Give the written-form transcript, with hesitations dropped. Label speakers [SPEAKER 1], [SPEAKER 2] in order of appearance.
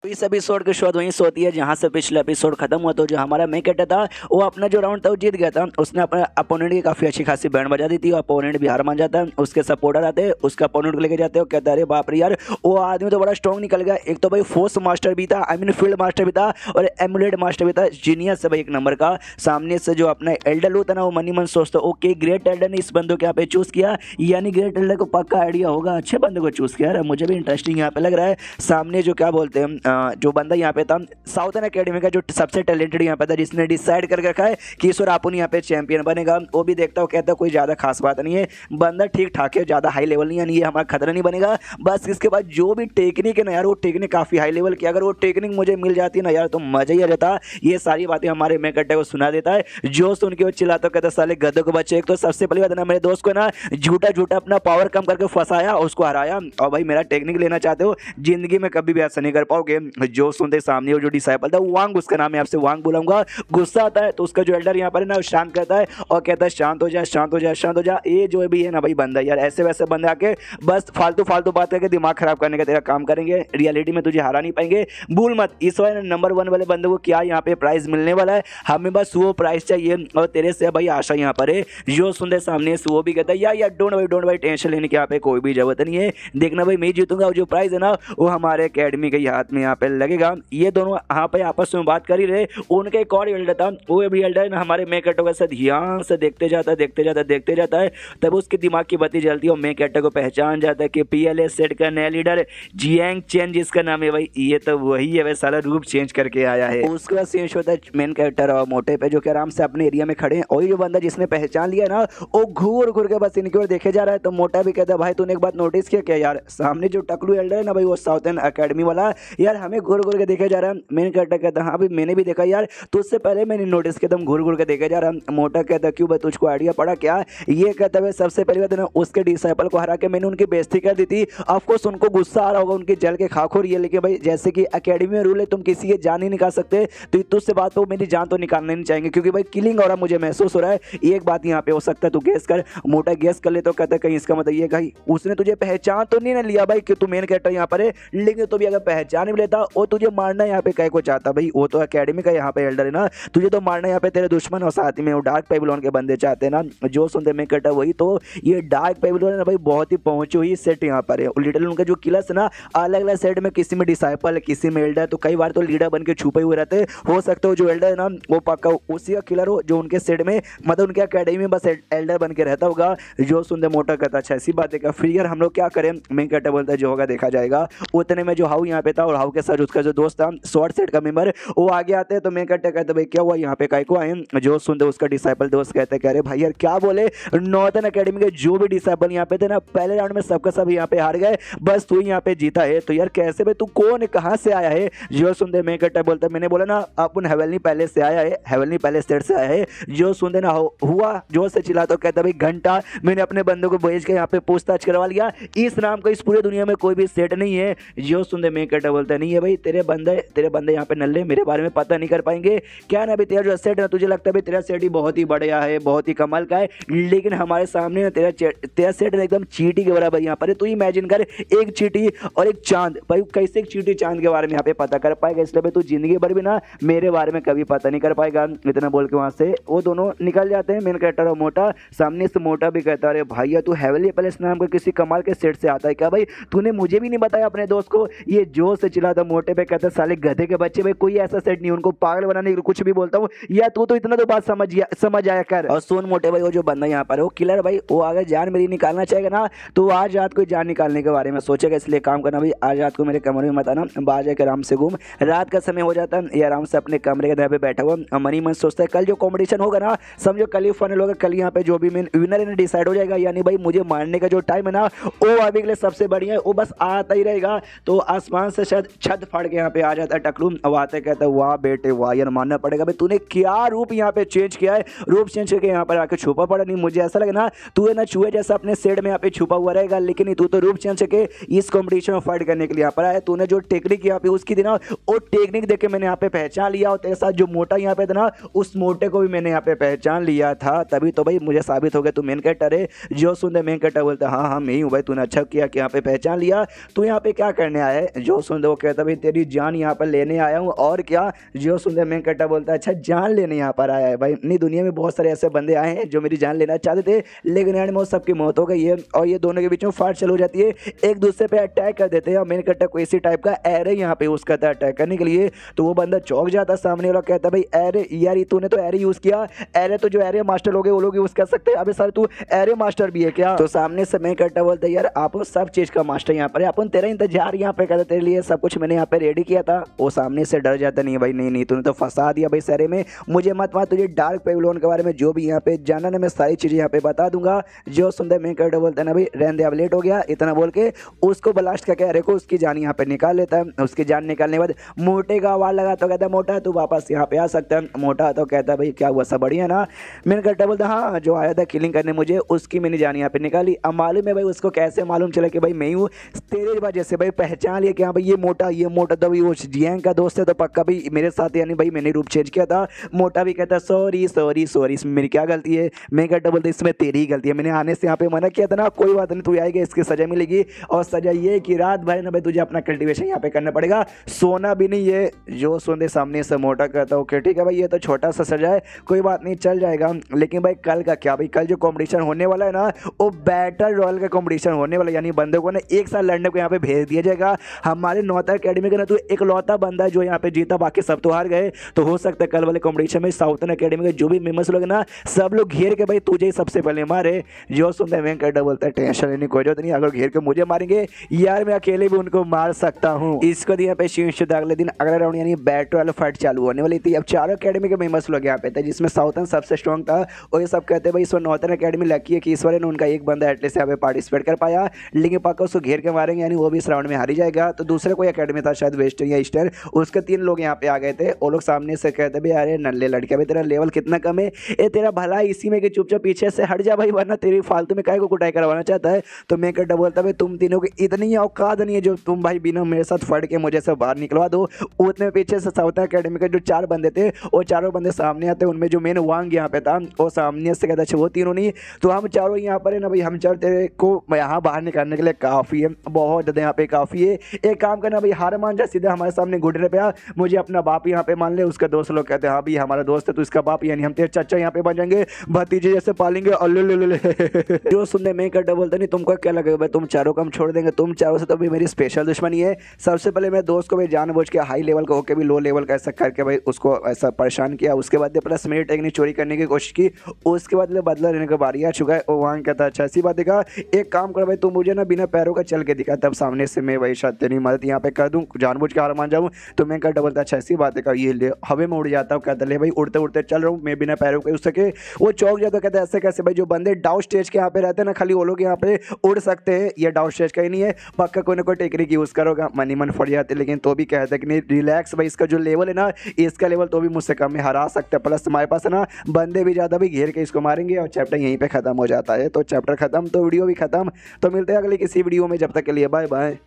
[SPEAKER 1] तो इस एपिसोड की शुरुआत वहीं से होती है जहां से पिछला एपिसोड खत्म हुआ। तो जो हमारा मेन कैरेक्टर था वो अपना जो राउंड था वो जीत गया था। उसने अपने अपोनेंट की काफी अच्छी खासी बैंड बजा दी थी। अपोनेंट भी हार मान जाता है। उसके सपोर्टर आते हैं, उसका अपोनेंट को लेके जाते हो, कहता है अरे बाप रे यार वो आदमी तो बड़ा स्ट्रॉन्ग निकल गया। एक तो भाई फोर्स मास्टर भी था, आई मीन फील्ड मास्टर भी था, और एमुलेट मास्टर भी था। जीनियस है भाई एक नंबर का। सामने से जो अपना एल्डर लू था ना, वो मनी मन सोचता ओके ग्रेट एल्डर ने इस बंदे को यहाँ पे चूज किया, यानी ग्रेट एल्डर को पक्का आइडिया होगा, अच्छे बंदे को चूज किया। मुझे भी इंटरेस्टिंग यहाँ पे लग रहा है। सामने जो क्या बोलते हैं जो बंदा यहाँ पे था साउथर्न एकेडमी का जो सबसे टैलेंटेड यहाँ पे था, जिसने डिसाइड करके रखा है कि ईश्वर आपुन यहाँ पे चैंपियन बनेगा, वो भी देखता हो कहता है कोई ज़्यादा खास बात नहीं है, बंदा ठीक ठाक है, ज़्यादा हाई लेवल नहीं है, ये हमारा खतरा नहीं बनेगा। बस इसके बाद जो भी टेक्निक है ना यार, वो टेक्निक काफ़ी हाई लेवल की, अगर वो टेक्निक मुझे मिल जाती है ना यार तो मज़ा ही आ जाता। ये सारी बातें हमारे मेकट्टे को सुना देता है, जो सुन के वो चिल्लाता कहता साले गधों के बच्चे। एक तो सबसे पहली बात ना, मेरे दोस्त को ना झूठा झूठा अपना पावर कम करके फंसाया, उसको हराया, और भाई मेरा टेक्निक लेना चाहते हो जिंदगी में कभी भी ऐसा नहीं कर पाओगे। जो सुनते सामने वो जो डिसाइपल था वांग, उसका नाम है, आपसे वांग बुलाऊंगा, गुस्सा आता है तो उसका जो एल्डर यहाँ पर है ना शांत करता है और कहता है शांत हो जा शांत हो जा शांत हो जा। ये जो भी है ना भाई बंदा यार, ऐसे वैसे बंदे आके बस फालतू फालतू बात करके दिमाग खराब करने का तेरा काम करेंगे, रियलिटी में तुझे हरा नहीं पाएंगे। भूल मत इस बार नंबर 1 वाले बंदे को क्या यहाँ पे प्राइज मिलने वाला है, हमें बस वो प्राइज चाहिए और तेरे से भाई आशा यहाँ पर है। जो सुनते सामने से वो भी कहता है यार डोंट भाई टेंशन लेने की यहाँ पे कोई भी जरूरत नहीं है, देखना भाई मैं जीतूंगा और जो प्राइज है ना वो हमारे अकेडमी के हाथ में यहाँ पे लगेगा। ये दोनों यहाँ पे आपस में बात कर ही रहे। उनका एक और एल्डर था, वो भी एल्डर ना हमारे मे कैरेक्टर के साथ ध्यान से देखते जाता है, तब उसके दिमाग की बत्ती जलती है और मे कैरेक्टर को पहचान जाता है कि पीएलए सेट का नया लीडर जियांग चेन जिसका नाम है भाई, ये तो वही है वह साला रूप चेंज करके आया है। उसके बाद सीन होता है मेन कैरेक्टर और मोटे पे जो कि आराम से अपने एरिया में खड़े हैं, और ये जो बंदा जिसने पहचान लिया ना वो घूर घूर के बस इनकी ओर देखे जा रहा है। तो मोटा भी कहता है भाई तूने एक बात नोटिस किया क्या यार, सामने जो टकलू एल्डर है ना भाई वो साउथर्न एकेडमी वाला यार हमें घूर घूर के देखे जा रहा है। मेन कैरेक्टर कहता है हाँ भाई मैंने भी देखा यार, तो उससे पहले मैंने नोटिस किया, तुम घूर घूर के देखे जा रहा। मोटा कहता क्यों भाई तुझको आइडिया पड़ा क्या? ये कहता है सबसे पहली बात ना उसके डिसाइपल को हरा के मैंने उनकी बेइज्जती कर दी थी। ऑफकोर्स उनको गुस्सा आ रहा होगा, उनकी जल के खाक हो रही है, लेकिन भाई जैसे कि एकेडमी में रूल है तुम किसी की जान नहीं निकाल सकते, तो तुझसे बात पर मेरी जान तो निकालना नहीं चाहेंगे क्योंकि भाई किलिंग हो रहा मुझे महसूस हो रहा है। एक बात यहाँ पे हो सकता है तू गेस कर। मोटा गेस कर ले तो कहता है कहीं इसका मतलब ये कहीं उसने तुझे पहचान तो नहीं ना लिया भाई कि तू मेन कैरेक्टर यहाँ पर है, लेकिन तो भी अगर पहचान भी लेता वो तुझे मारना यहाँ पे कहीं को चाहता भाई, वो तो एकेडमी का यहाँ पे एल्डर है ना, तुझे तो मारना यहाँ पे तेरे दुश्मन और साथ में वो डार्क पेबलोन के बंदे चाहते हैं ना। जो सुनते में कटा वही तो ये डार्क पेबलोन है ना भाई, बहुत ही पहुंची हुई सेट यहाँ पर है। लिटरली उनका जो किलर्स है ना अलग अलग सेट में, किसी में डिसाइपल किसी में एल्डर, तो कई बार तो लीडर बन के छुपे हुए रहते हैं। हो सकता है जो एल्डर है ना वो पक्का उसी का किलर हो जो उनके सेट में मतलब उनके अकेडमी में बस एल्डर बन के रहता होगा। जो सुनते मोटा कहता अच्छा ऐसी बात है क्या, फिर यार हम लोग क्या करें? मैं कहता बोलता है जो होगा देखा जाएगा। उतने में जो हाउ यहाँ पे था और हाउ के साथ उसका जो दोस्त था शॉर्ट सेट का मेंबर वो आगे आते हैं। तो मैं कहते भाई क्या हुआ यहाँ पे काय को आए? जो सुनते उसका डिसाइपल दोस्त कहते हैं अरे भाई यार क्या बोले, नॉर्दर्न एकेडमी के जो भी डिसाइपल यहाँ पे थे ना पहले राउंड में सबका सब यहाँ पे हार गए, बस तू यहाँ पे जीता है। तो यार कैसे भाई तू कौन है, कहाँ से आया है? जो सुनते मैं कहता बोलता मैंने बोला ना अपन हेवलनी पैलेस से आया है, हेवलनी पैलेस सेट से आया है। जो सुनते ना हुआ जोर से चिल्ला तो कहता भाई घंटा मैंने अपने बंदों को भेज के यहाँ पे पूछताछ करवा लिया, इस नाम का इस पूरे दुनिया में कोई भी सेट नहीं है। जो सुनते मैं कहता बोलता नहीं है भाई तेरे बंदे यहाँ पे नल्ले मेरे बारे में पता नहीं कर पाएंगे क्या ना भाई, तेरा जो सेट है तुझे लगता है भाई तेरा सेट ही बहुत ही बढ़िया है, बहुत ही कमाल का है, लेकिन हमारे सामने ना तेरा सेट एकदम चींटी के बराबर यहाँ पर है। तू इमेजिन कर एक चींटी और एक चांद, भाई कैसे एक चींटी चांद के बारे में यहाँ पे पता कर पाएगा, इसलिए भाई तू जिंदगी भर भी ना मेरे बारे में कभी पता नहीं कर पाएगा। इतना बोल के वहां से वो दोनों निकल जाते हैं। मेन कैरेक्टर और मोटा सामने से मोटा भी कहता है अरे भैया तू हेवनली पैलेस नाम का किसी कमाल के सेट से आता है क्या भाई, तूने मुझे भी नहीं बताया अपने दोस्त को? ये जोर से चिल्लाता मोटे पे कहता साले गधे के बच्चे भाई कोई ऐसा सेट नहीं, उनको पागल बनाने के लिए कुछ भी बोलता हूँ या तू तो इतना तो बात समझ आया कर। और सुन मोटे भाई वो जो बंदा यहाँ पर है वो किलर भाई, वो अगर जान मेरी निकालना चाहेगा ना तो आज रात को जान निकालने के बारे में सोचेगा, इसलिए काम करना भाई आज रात को मेरे कमरे में मत आना, बाहर जाकर आराम से घूम, रात का समय हो जाता है ये आराम से अपने कमरे के दर पे बैठा हुआ मनी मन सोचता है कल जो कॉम्पिटिशन होगा ना समझो कल ही फाइनल होगा, कल यहाँ पे जो भी मेन विनर है डिसाइड हो जाएगा, यानी भाई मुझे मारने का जो टाइम है ना वो अभी के लिए सबसे बढ़िया है, वो बस आता ही रहेगा। तो आसमान से शायद छत फाड़ के यहाँ पे आ जाता है टकलू, अब आते कहता है वाह बेटे वाह यार मानना पड़ेगा भाई तूने क्या रूप यहाँ पे चेंज किया है, रूप चेंज करके यहाँ पर आके छुपा पड़ा। नहीं मुझे ऐसा लगा ना तू है ना चूहे जैसा अपने सेट में यहाँ पे छुपा हुआ रहेगा, लेकिन तू तो रूप चेंज करके इस कॉम्पिटिशन में फाइट करने के लिए यहाँ पर आया। तूने जो टेक्निक यहाँ पे उसकी थी ना वो टेक्निक देख के मैंने यहाँ पे पहचान लिया, और तेरे साथ जो मोटा यहाँ पे था ना उस मोटे को भी मैंने यहाँ पे पहचान लिया था, तभी तो भाई मुझे साबित हो गया तू मेन कैरेक्टर है। जो सुनते मेन कैरेक्टर बोलता हाँ मैं ही हूँ भाई, तूने अच्छा किया कि यहाँ पे पहचान लिया, तू यहाँ पे क्या करने आया है? जो सुनते वो कहता कहता भाई तेरी जान यहाँ पर लेने आया हूँ और क्या। जो सुनते मेन कैरेक्टर बोलता है अच्छा जान लेने यहाँ पर आया है भाई। अपनी दुनिया में बहुत सारे ऐसे बंदे आए हैं जो मेरी जान लेना चाहते थे, लेकिन एंड में सबकी मौत हो गई है और ये दोनों के बीच में फाइट चालू हो जाती है, एक दूसरे पे अटैक कर देते हैं। और मेन कैरेक्टर को इसी टाइप का एरे यहाँ पे यूज करता है अटैक करने के लिए। तो वो बंदा चौंक जाता है, सामने वाला कहता है भाई एरे यार तूने तो एरे यूज किया, एरे तो जो एरे मास्टर लोग वो लोग यूज कर सकते हैं, अबे सर तू एरे मास्टर भी है क्या। तो सामने से मेन कैरेक्टर बोलता है यार आप सब चीज का मास्टर यहाँ पर है, अपन तेरा इंतजार यहाँ पे करते, तेरे लिए सब कुछ मैंने यहाँ पे रेडी किया था। वो सामने से डर जाता, नहीं भाई नहीं तूने तो फंसा दिया भाई सारे में, मुझे मत मार, तुझे डार्क पेविलियन के बारे में जो भी यहाँ पे जानना ना मैं सारी चीजें यहाँ पे बता दूंगा। जो सुंदर मेन कैरेक्टर बोलता है ना भाई रहने दे अब लेट हो गया, इतना बोल के उसको ब्लास्ट करके एरे को उसकी जान यहाँ पे निकाल लेता है। उसकी जान निकालने के बाद मोटे का आवाज लगा तो कहता है मोटा तू वापस यहाँ पे आ सकता है। मोटा तो कहता है भाई क्या हुआ सब बढ़िया ना। मेन कैरेक्टर बोलता है हाँ जो आया था किलिंग करने मुझे उसकी मैंने जान यहाँ पे निकाली। अब मालूम है भाई उसको कैसे मालूम चला कि भाई मैं ही हूँ, तेरे वजह से भाई पहचान लिया कि हाँ भाई ये मोटा तो भाई वो जियांग का दोस्त है, तो पक्का भाई मेरे साथ यानी भाई मैंने रूप चेंज किया था। मोटा भी कहता है सॉरी सॉरी सॉरी इसमें मेरी क्या गलती है। मैं कहता बोलते इसमें तेरी ही गलती है, मैंने आने से यहाँ पे मना किया था ना, कोई बात नहीं तू आएगा इसकी सजा मिलेगी। और सजा ये कि रात भर ना भाई तुझे अपना कल्टीवेशन यहाँ पे करना पड़ेगा, सोना भी नहीं है। जो सोने सामने से मोटा कहता ओके ठीक है भाई ये तो छोटा सा सजा है कोई बात नहीं चल जाएगा, लेकिन भाई कल का क्या भाई, कल जो कॉम्पिटिशन होने वाला है ना वो बैटल रॉयल का कॉम्पिटिशन होने वाला है, यानी बंदे को ना एक साथ लड़ने को यहाँ पे भेज दिया जाएगा। हमारे नौता अकेडमी का ना तो एक लौता बंदा है जो यहाँ पे जीता, बाकी सब तो हार गए। तो हो सकता है कल वाले कॉम्पिटिशन में साउथर्न अकेडमी के जो भी मेंबर्स लोग ना सब लोग घेर के भाई तुझे ही सबसे पहले मारे। जो सुनते हैं कैरेक्टर बोलता है टेंशन लेने की कोई जरूरत नहीं, अगर घेर के मुझे मारेंगे यार मैं अकेले भी उनको मार सकता हूँ। इसको दिया पे शीर्ष अगले दिन अगला राउंड यानी बैटल वाला फाइट चालू होने वाली थी। अब चारों अकेडमी के मेंबर्स लोग यहाँ पे थे, जिसमें साउथर्न सबसे स्ट्रॉन्ग था और ये सब कहते हैं भाई इस नॉर्थर्न अकेडमी लकी है कि इस बार उनका एक बंदा एटलीस्ट यहाँ पे पार्टिसिपेट कर पाया, लेकिन पक्का उसको घेर के मारेंगे यानी वो भी इस राउंड में हारी जाएगा। तो दूसरा कोई अकेडमी था शायद वेस्टर्न या ईस्टर्न, उसके 3 लोग यहाँ पे आ गए थे। वो लोग सामने से कहते भाई अरे नल्ले लड़के भाई तेरा लेवल कितना कम है, ये तेरा भला इसी में कि चुपचाप पीछे से हट जा भाई वरना तेरी फालतू में काहे को कुटाई करवाना चाहता है। तो मैं कहता बोलता भाई तुम तीनों की इतनी औकात नहीं है जो तुम भाई बिना मेरे साथ फट के मुझे से बाहर निकलवा दो। उतने पीछे से साउथर्न अकेडमी के जो 4 बंदे थे वो चारों बंदे सामने आते, उनमें जो मेन वांग यहाँ पे था वो सामने से कहता अच्छा वो तीनों नहीं तो हम चारों यहाँ पर है ना भाई, हम चारों तेरे को यहाँ बाहर निकालने के लिए काफ़ी है, बहुत ज़्यादा यहाँ पे काफ़ी है। एक काम करना भाई हार मान जा, सीधे हमारे सामने घुटने पे आ, मुझे अपना बाप यहाँ पे मान ले। उसका दोस्त लोग कहते हैं हाँ भाई हमारा दोस्त है तो इसका बाप यानी हम तेरे चाचा यहाँ पे बन जाएंगे, भतीजे जैसे पालेंगे। अल्ले जो सुनने में करता बोलते नहीं तुमको क्या लगेगा भाई तुम चारों को हम छोड़ देंगे, तुम चारों से तो भी मेरी स्पेशल दुश्मनी है। सबसे पहले मेरे दोस्त को भाई जानबूझ के हाई लेवल का होकर भी लो लेवल का ऐसा करके भाई उसको ऐसा परेशान किया, उसके बाद प्लस मेरी टेक्निक चोरी करने की कोशिश की, उसके बाद बदला लेने का बारी आ चुका है। वो वहाँ कहता अच्छा ऐसी बात देखा, एक काम कर भाई तू मुझे ना बिना पैरों का चल के दिखा, तब सामने से मैं भाई शायद तेरी मदद यहाँ पे कर दूँ, जानबूझ के हार मान जाऊँ। तो मैं कहता बोलता अच्छा ऐसी बात है, ये ले हवे में उड़ जाता हूँ, कहता ले भाई उड़ते उड़ते चल रहा हूँ मैं बिना पैरों के उस सके। वो चौक जाता कहता ऐसे कैसे भाई, जो बंदे डाउन स्टेज के यहाँ पे रहते हैं ना खाली वो लोग यहाँ पे उड़ सकते हैं, ये डाउन स्टेज का ही नहीं है, पक्का कोई ना कोई टेक्निक यूज़ करोगा। मनी मन फट जाते लेकिन तो भी कहते कि नहीं रिलैक्स भाई, इसका जो लेवल है ना इसका लेवल तो भी मुझसे कम में हरा सकते हैं, प्लस हमारे पास है ना बंदे भी ज़्यादा भी घेर के इसको मारेंगे और चैप्टर यहीं पे ख़त्म हो जाता है। तो चैप्टर ख़त्म तो वीडियो भी ख़त्म। तो मिलते हैं अगले किसी वीडियो में, जब तक के लिए बाय बाय।